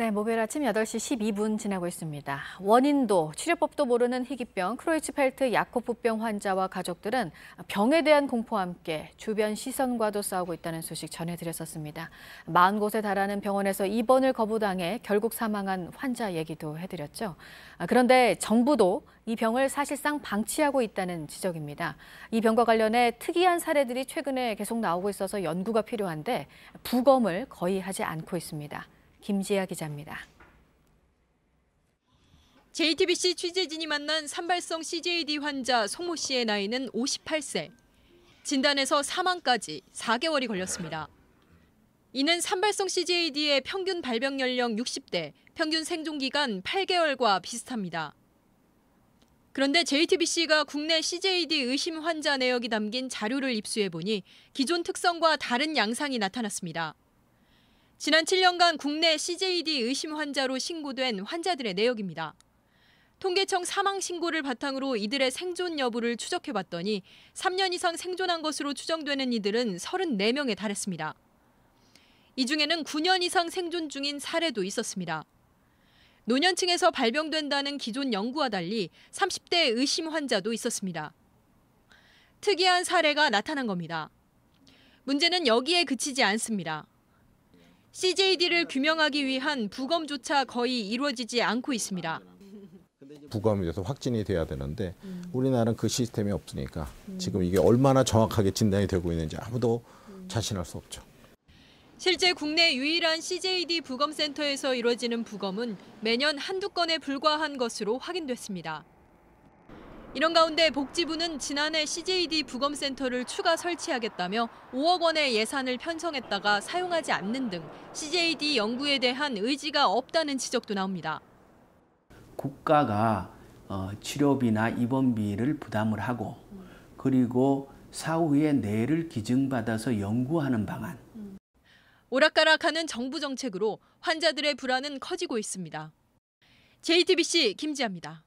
네, 목요일 아침 8시 12분 지나고 있습니다. 원인도 치료법도 모르는 희귀병 크로이츠펠트 야코프병 환자와 가족들은 병에 대한 공포와 함께 주변 시선과도 싸우고 있다는 소식 전해드렸었습니다. 40곳에 달하는 병원에서 입원을 거부당해 결국 사망한 환자 얘기도 해드렸죠. 그런데 정부도 이 병을 사실상 방치하고 있다는 지적입니다. 이 병과 관련해 특이한 사례들이 최근에 계속 나오고 있어서 연구가 필요한데 부검을 거의 하지 않고 있습니다. 김지아 기자입니다. JTBC 취재진이 만난 산발성 CJD 환자 송모 씨의 나이는 58세. 진단에서 사망까지 4개월이 걸렸습니다. 이는 산발성 CJD의 평균 발병 연령 60대, 평균 생존 기간 8개월과 비슷합니다. 그런데 JTBC가 국내 CJD 의심 환자 내역이 담긴 자료를 입수해보니 기존 특성과 다른 양상이 나타났습니다. 지난 7년간 국내 CJD 의심 환자로 신고된 환자들의 내역입니다. 통계청 사망 신고를 바탕으로 이들의 생존 여부를 추적해봤더니 3년 이상 생존한 것으로 추정되는 이들은 34명에 달했습니다. 이 중에는 9년 이상 생존 중인 사례도 있었습니다. 노년층에서 발병된다는 기존 연구와 달리 30대 의심 환자도 있었습니다. 특이한 사례가 나타난 겁니다. 문제는 여기에 그치지 않습니다. CJD를 규명하기 위한 부검조차 거의 이루어지지 않고 있습니다. 부검이 돼서 확진이 돼야 되는데 우리나라는 그 시스템이 없으니까 지금 이게 얼마나 정확하게 진단이 되고 있는지 아무도 자신할 수 없죠. 실제 국내 유일한 CJD 부검센터에서 이루어지는 부검은 매년 한두 건에 불과한 것으로 확인됐습니다. 이런 가운데 복지부는 지난해 CJD 부검센터를 추가 설치하겠다며 5억 원의 예산을 편성했다가 사용하지 않는 등 CJD 연구에 대한 의지가 없다는 지적도 나옵니다. 국가가 치료비나 입원비를 부담을 하고 그리고 사후에 뇌를 기증받아서 연구하는 방안. 오락가락하는 정부 정책으로 환자들의 불안은 커지고 있습니다. JTBC 김지아입니다.